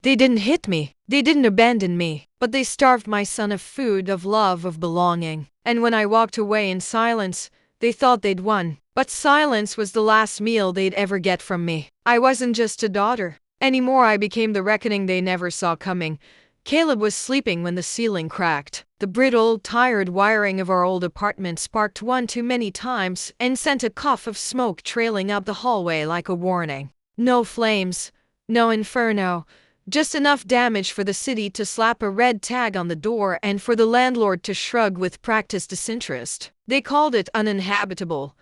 They didn't hit me. They didn't abandon me. But they starved my son of food, of love, of belonging. And when I walked away in silence, they thought they'd won. But silence was the last meal they'd ever get from me. I wasn't just a daughter anymore. I became the reckoning they never saw coming. Caleb was sleeping when the ceiling cracked. The brittle, tired wiring of our old apartment sparked one too many times and sent a puff of smoke trailing up the hallway like a warning. No flames, no inferno, just enough damage for the city to slap a red tag on the door and for the landlord to shrug with practiced disinterest. They called it uninhabitable,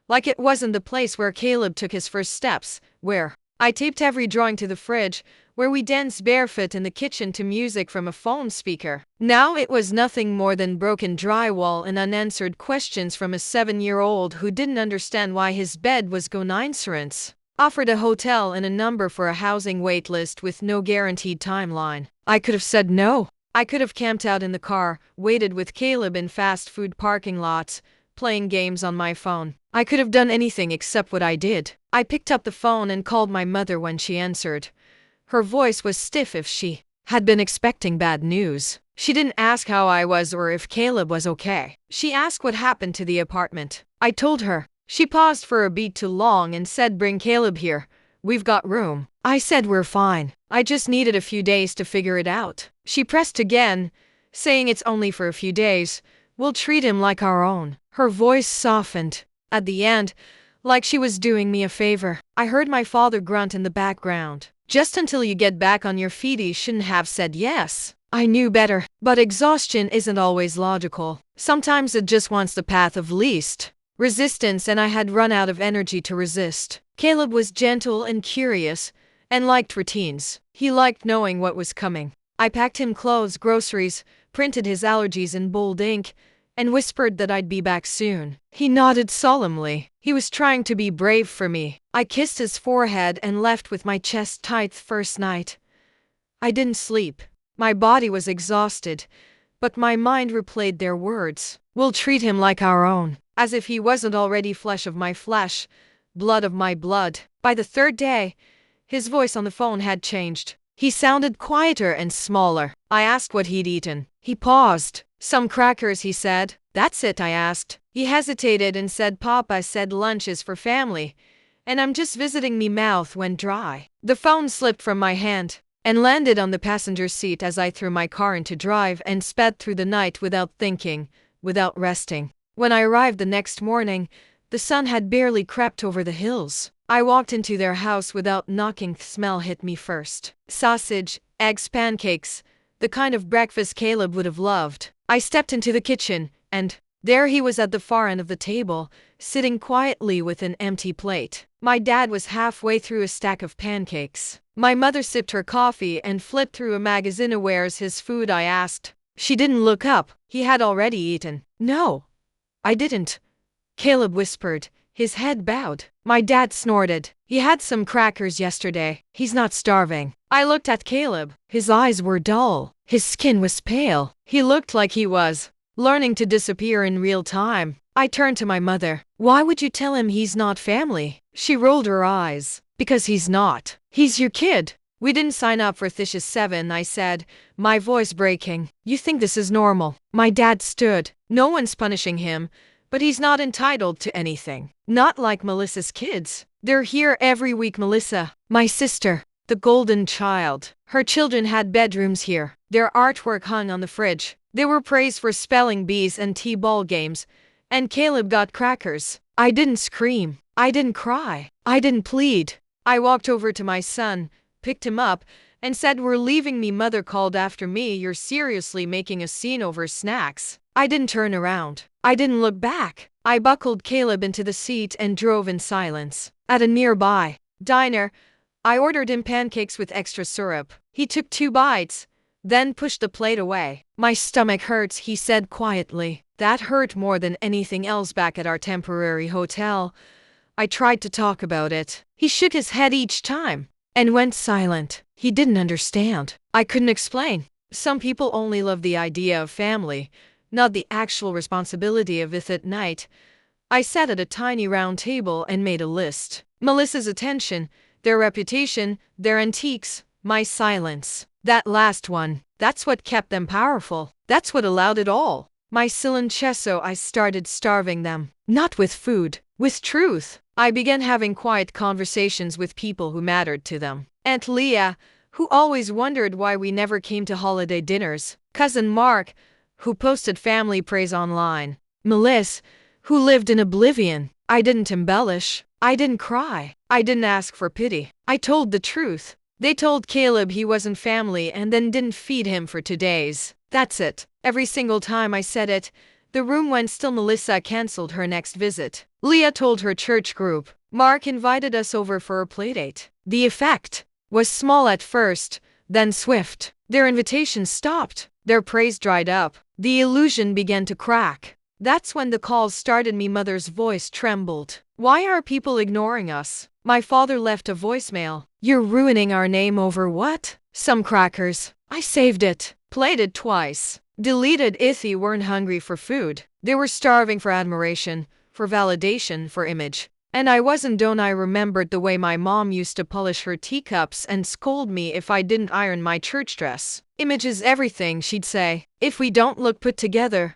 like it wasn't the place where Caleb took his first steps, where I taped every drawing to the fridge, where we danced barefoot in the kitchen to music from a phone speaker. Now it was nothing more than broken drywall and unanswered questions from a 7-year-old who didn't understand why his bed was insurance. Offered a hotel and a number for a housing wait list with no guaranteed timeline. I could have said no. I could have camped out in the car, waited with Caleb in fast food parking lots, playing games on my phone. I could have done anything except what I did. I picked up the phone and called my mother when she answered. Her voice was stiff if she had been expecting bad news. She didn't ask how I was or if Caleb was okay. She asked what happened to the apartment. I told her. She paused for a beat too long and said, "Bring Caleb here. We've got room." I said, "We're fine. I just needed a few days to figure it out." She pressed again, saying, "It's only for a few days. We'll treat him like our own." Her voice softened at the end, like she was doing me a favor. I heard my father grunt in the background. "Just until you get back on your feet, you shouldn't have said yes." I knew better, but exhaustion isn't always logical. Sometimes it just wants the path of least resistance, and I had run out of energy to resist. Caleb was gentle and curious, and liked routines. He liked knowing what was coming. I packed him clothes, groceries, printed his allergies in bold ink, and whispered that I'd be back soon. He nodded solemnly. He was trying to be brave for me. I kissed his forehead and left with my chest tight. First night, I didn't sleep. My body was exhausted, but my mind replayed their words. "We'll treat him like our own," as if he wasn't already flesh of my flesh, blood of my blood. By the third day, his voice on the phone had changed. He sounded quieter and smaller. I asked what he'd eaten. He paused. "Some crackers," he said. "That's it," I asked. He hesitated and said, "Pop," I said, "lunch is for family, and I'm just visiting." Me mouth went dry. The phone slipped from my hand and landed on the passenger seat as I threw my car into drive and sped through the night without thinking, without resting. When I arrived the next morning, the sun had barely crept over the hills. I walked into their house without knocking. The smell hit me first. Sausage, eggs, pancakes, the kind of breakfast Caleb would have loved. I stepped into the kitchen, and there he was at the far end of the table, sitting quietly with an empty plate. My dad was halfway through a stack of pancakes. My mother sipped her coffee and flipped through a magazine. "Where's his food?" I asked. She didn't look up. "He had already eaten." "No, I didn't," Caleb whispered, his head bowed. My dad snorted. "He had some crackers yesterday. He's not starving." I looked at Caleb. His eyes were dull. His skin was pale. He looked like he was learning to disappear in real time. I turned to my mother. "Why would you tell him he's not family?" She rolled her eyes. "Because he's not. He's your kid. We didn't sign up for This's 7, I said, my voice breaking. "You think this is normal?" My dad stood. "No one's punishing him, but he's not entitled to anything. Not like Melissa's kids. They're here every week." Melissa, my sister, the golden child. Her children had bedrooms here. Their artwork hung on the fridge. They were praised for spelling bees and t-ball games, and Caleb got crackers. I didn't scream. I didn't cry. I didn't plead. I walked over to my son, picked him up, and said, "We're leaving." Me mother called after me, "You're seriously making a scene over snacks?" I didn't turn around. I didn't look back. I buckled Caleb into the seat and drove in silence. At a nearby diner, I ordered him pancakes with extra syrup. He took 2 bites, then pushed the plate away. "My stomach hurts," he said quietly. That hurt more than anything else back at our temporary hotel. I tried to talk about it. He shook his head each time and went silent. He didn't understand. I couldn't explain. Some people only love the idea of family, not the actual responsibility of it. At night, I sat at a tiny round table and made a list. Melissa's attention, their reputation, their antiques, My silence. That last one. That's what kept them powerful. That's what allowed it all. My silencesso, I started starving them. Not with food, with truth. I began having quiet conversations with people who mattered to them. Aunt Leah, who always wondered why we never came to holiday dinners. Cousin Mark, who posted family praise online. Melissa, who lived in oblivion. I didn't embellish. I didn't cry. I didn't ask for pity. I told the truth. They told Caleb he wasn't family and then didn't feed him for 2 days. That's it. Every single time I said it, the room went still. Melissa canceled her next visit. Leah told her church group. Mark invited us over for a playdate. The effect was small at first, then swift. Their invitations stopped. Their praise dried up. The illusion began to crack. That's when the calls started. My mother's voice trembled. Why are people ignoring us? My father left a voicemail. You're ruining our name over what? Some crackers. I saved it. Played it twice. Deleted it. They weren't hungry for food. They were starving for admiration, for validation, for image. And I wasn't. Don't I remembered the way my mom used to polish her teacups and scold me if I didn't iron my church dress. Image is everything, she'd say. If we don't look put together,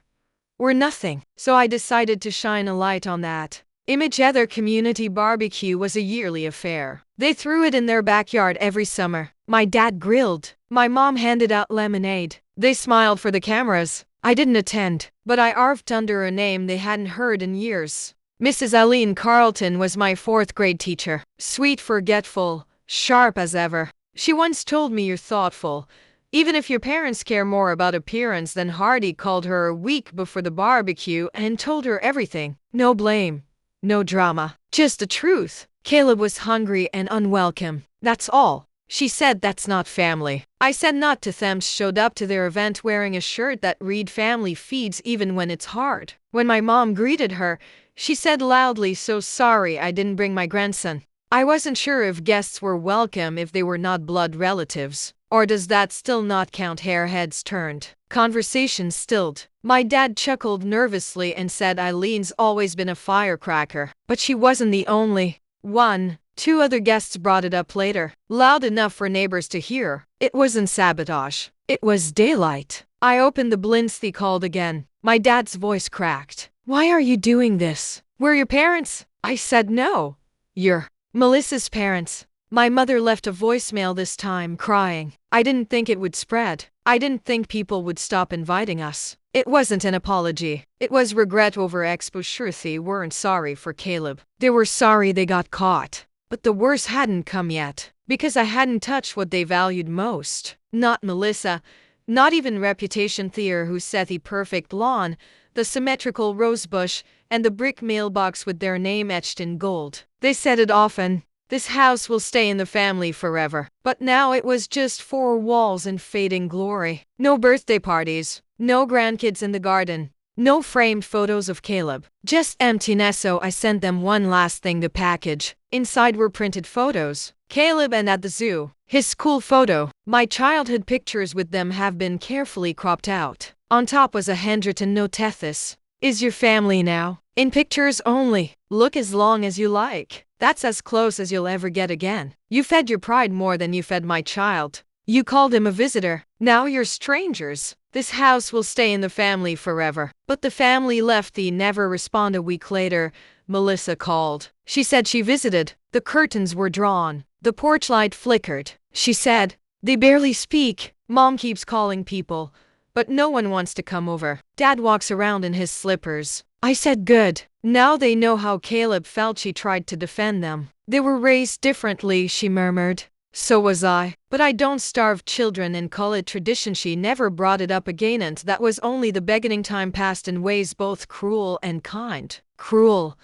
we're nothing. So I decided to shine a light on that image. Their community barbecue was a yearly affair. They threw it in their backyard every summer. My dad grilled. My mom handed out lemonade. They smiled for the cameras. I didn't attend, but I arved under a name they hadn't heard in years. Mrs. Aline Carlton was my 4th grade teacher. Sweet, forgetful, sharp as ever. She once told me, you're thoughtful, even if your parents care more about appearance than Hardy. Called her a week before the barbecue and told her everything. No blame, no drama, just the truth. Caleb was hungry and unwelcome. That's all. She said, that's not family. I said not to them. Showed up to their event wearing a shirt that read family feeds even when it's hard. When my mom greeted her, she said loudly, so sorry I didn't bring my grandson. I wasn't sure if guests were welcome if they were not blood relatives. Or does that still not count? Hair heads turned. Conversation stilled. My dad chuckled nervously and said, Eileen's always been a firecracker. But she wasn't the only one. 2 other guests brought it up later, loud enough for neighbors to hear. It wasn't sabotage. It was daylight. I opened the blinds. They called again. My dad's voice cracked. Why are you doing this? We're your parents. I said no. You're Melissa's parents. My mother left a voicemail this time, crying. I didn't think it would spread. I didn't think people would stop inviting us. It wasn't an apology. It was regret over exposure. They weren't sorry for Caleb. They were sorry they got caught. But the worst hadn't come yet, because I hadn't touched what they valued most. Not Melissa, not even reputation. Thea, who set the perfect lawn, the symmetrical rosebush, and the brick mailbox with their name etched in gold. They said it often. This house will stay in the family forever. But now it was just 4 walls and fading glory. No birthday parties, no grandkids in the garden, no framed photos of Caleb. Just emptiness. So I sent them one last thing, the package. Inside were printed photos. Caleb and at the zoo. His school photo. My childhood pictures with them have been carefully cropped out. On top was a handwritten note. This is your family now. In pictures only. Look as long as you like. That's as close as you'll ever get again. You fed your pride more than you fed my child. You called him a visitor. Now you're strangers. This house will stay in the family forever. But the family left. They never respond. A week later, Melissa called. She said she visited. The curtains were drawn. The porch light flickered. She said, they barely speak. Mom keeps calling people, but no one wants to come over. Dad walks around in his slippers. I said, good. Now they know how Caleb felt. She tried to defend them. They were raised differently, she murmured. So was I. But I don't starve children and call it tradition. She never brought it up again, and that was only the beginning. Time passed in ways both cruel and kind. Cruel,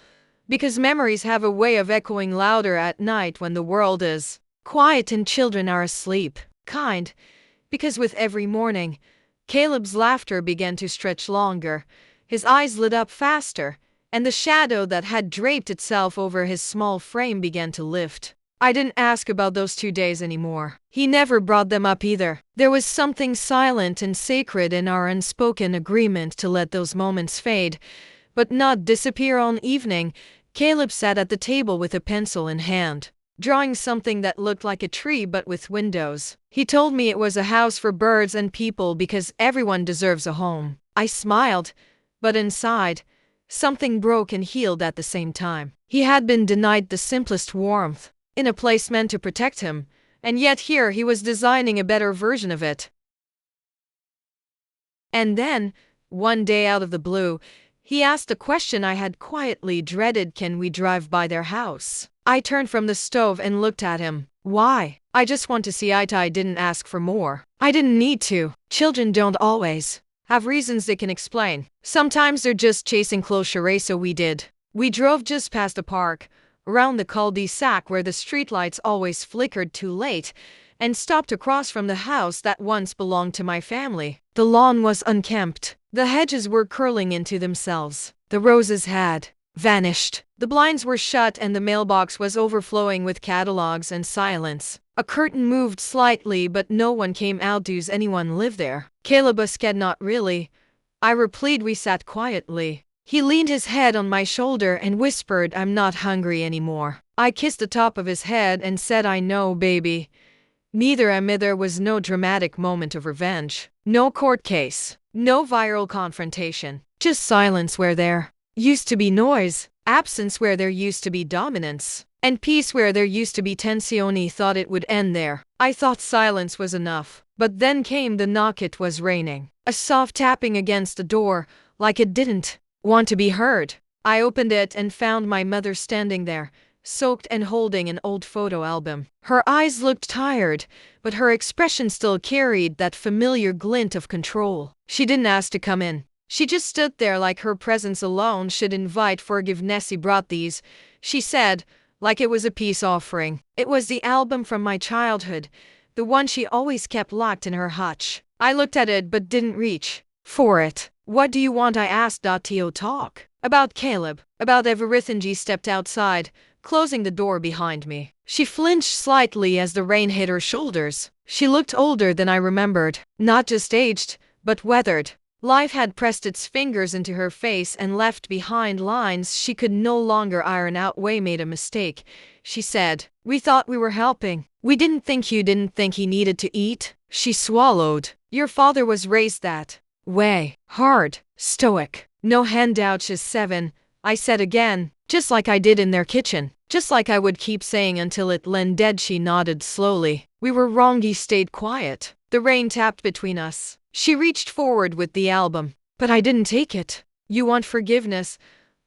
because memories have a way of echoing louder at night when the world is quiet and children are asleep. Kind, because with every morning, Caleb's laughter began to stretch longer. His eyes lit up faster, and the shadow that had draped itself over his small frame began to lift. I didn't ask about those 2 days anymore. He never brought them up either. There was something silent and sacred in our unspoken agreement to let those moments fade, but not disappear. On evening, Caleb sat at the table with a pencil in hand. drawing something that looked like a tree but with windows. He told me it was a house for birds and people because everyone deserves a home. I smiled, but inside, something broke and healed at the same time. He had been denied the simplest warmth in a place meant to protect him, and yet here he was designing a better version of it. And then, one day out of the blue, he asked a question I had quietly dreaded: can we drive by their house? I turned from the stove and looked at him. Why? I just want to see eye to eye, didn't ask for more. I didn't need to. Children don't always have reasons they can explain. Sometimes they're just chasing closure, so we did. We drove just past the park, around the cul-de-sac where the streetlights always flickered too late, and stopped across from the house that once belonged to my family. The lawn was unkempt. The hedges were curling into themselves. The roses had vanished. The blinds were shut and the mailbox was overflowing with catalogs and silence. A curtain moved slightly, but no one came out. Does anyone live there? Caleb said, not really. I replied. We sat quietly. He leaned his head on my shoulder and whispered, I'm not hungry anymore. I kissed the top of his head and said, I know, baby. Neither am I. There was no dramatic moment of revenge. No court case. No viral confrontation. Just silence where there used to be noise. Absence where there used to be dominance. And peace where there used to be tension. He thought it would end there. I thought silence was enough. But then came the knock. It was raining. A soft tapping against the door, like it didn't want to be heard. I opened it and found my mother standing there, soaked and holding an old photo album. Her eyes looked tired, but her expression still carried that familiar glint of control. She didn't ask to come in. She just stood there, like her presence alone should invite forgiveness. He brought these, she said, like it was a peace offering. It was the album from my childhood, the one she always kept locked in her hutch. I looked at it but didn't reach for it. What do you want? I asked. To talk about Caleb, about everything. She stepped outside, closing the door behind me. She flinched slightly as the rain hit her shoulders. She looked older than I remembered, not just aged, but weathered. Life had pressed its fingers into her face and left behind lines she could no longer iron out. We made a mistake, she said. We thought we were helping. We didn't think you didn't think he needed to eat. She swallowed. Your father was raised that way. Hard. Stoic. No handouts. 7, I said again, just like I did in their kitchen. Just like I would keep saying until it landed. She nodded slowly. We were wrong. He stayed quiet. The rain tapped between us. She reached forward with the album. But I didn't take it. You want forgiveness?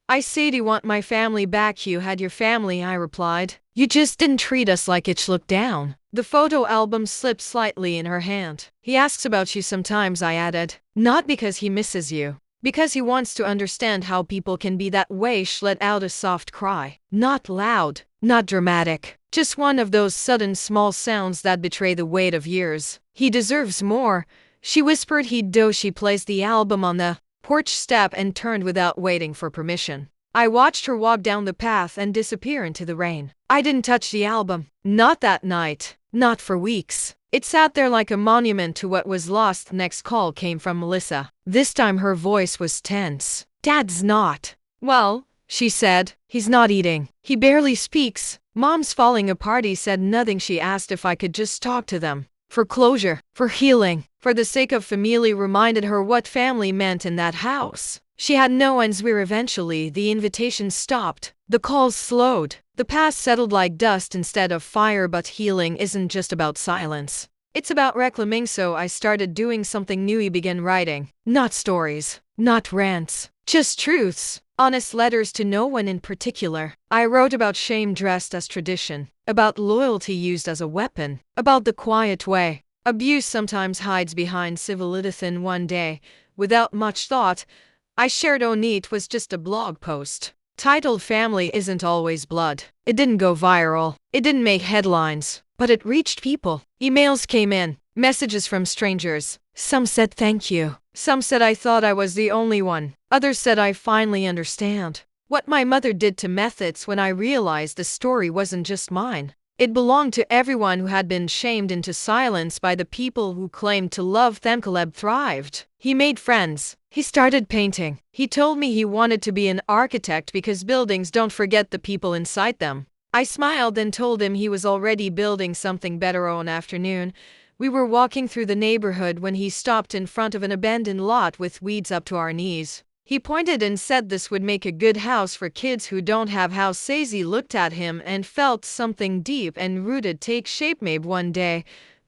I said. You want my family back. You had your family, I replied. You just didn't treat us like it. Looked down. The photo album slipped slightly in her hand. He asks about you sometimes, I added. Not because he misses you. Because he wants to understand how people can be that way. She let out a soft cry. Not loud, not dramatic. Just one of those sudden small sounds that betray the weight of years. He deserves more, she whispered. He do. She placed the album on the porch step and turned without waiting for permission. I watched her walk down the path and disappear into the rain. I didn't touch the album. Not that night. Not for weeks. It sat there like a monument to what was lost. Next call came from Melissa. This time her voice was tense. Dad's not well, she said. He's not eating. He barely speaks. Mom's falling apart. He said nothing. She asked if I could just talk to them. For closure. For healing. For the sake of family. Reminded her what family meant in that house. She had no ends. Eventually the invitation stopped. The calls slowed. The past settled like dust instead of fire. But healing isn't just about silence. It's about reclaiming. So I started doing something new. I began writing. Not stories. Not rants. Just truths. Honest letters to no one in particular. I wrote about shame dressed as tradition. About loyalty used as a weapon. About the quiet way abuse sometimes hides behind civility. One day, without much thought, I shared it was just a blog post titled Family Isn't Always Blood. It didn't go viral. It didn't make headlines. But it reached people. Emails came in. Messages from strangers. Some said thank you. Some said I thought I was the only one. Others said I finally understand what my mother did to methods. When I realized the story wasn't just mine. It belonged to everyone who had been shamed into silence by the people who claimed to love them. Caleb thrived. He made friends. He started painting. He told me he wanted to be an architect because buildings don't forget the people inside them. I smiled and told him he was already building something better one afternoon. We were walking through the neighborhood when he stopped in front of an abandoned lot with weeds up to our knees. He pointed and said this would make a good house for kids who don't have house. Sazy looked at him and felt something deep and rooted take shape. Maybe one day,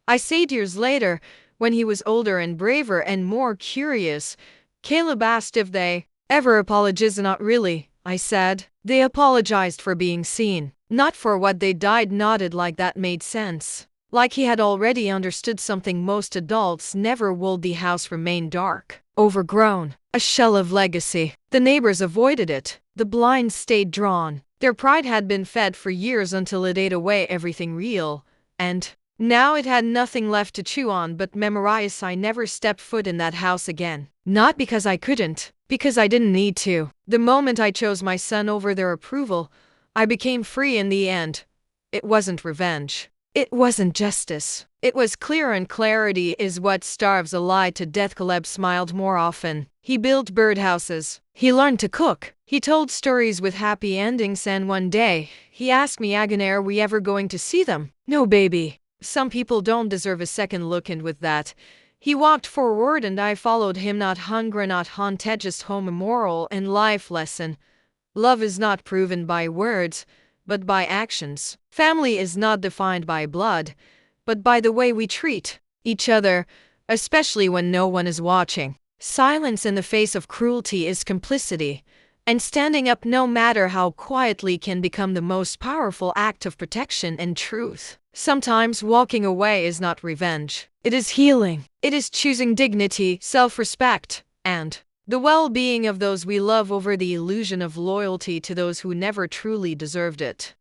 I said years later, when he was older and braver and more curious. Caleb asked if they ever apologized. Not really, I said. They apologized for being seen, not for what they died. Nodded like that made sense. Like he had already understood something most adults never would. The house remained dark, overgrown, a shell of legacy. The neighbors avoided it. The blinds stayed drawn. Their pride had been fed for years until it ate away everything real. And now it had nothing left to chew on but memories. I never stepped foot in that house again. Not because I couldn't, because I didn't need to. The moment I chose my son over their approval, I became free in the end. It wasn't revenge. It wasn't justice. It was clear, and clarity is what starves a lie to death. Caleb smiled more often. He built birdhouses. He learned to cook. He told stories with happy endings, and one day, he asked me, Agan, are we ever going to see them? No, baby. Some people don't deserve a second look. And with that, he walked forward and I followed him. Not hungry, not haunted, just home. A moral and life lesson. Love is not proven by words, but by actions. Family is not defined by blood, but by the way we treat each other, especially when no one is watching. Silence in the face of cruelty is complicity, and standing up, no matter how quietly, can become the most powerful act of protection and truth. Sometimes walking away is not revenge. It is healing. It is choosing dignity, self-respect, and the well-being of those we love over the illusion of loyalty to those who never truly deserved it.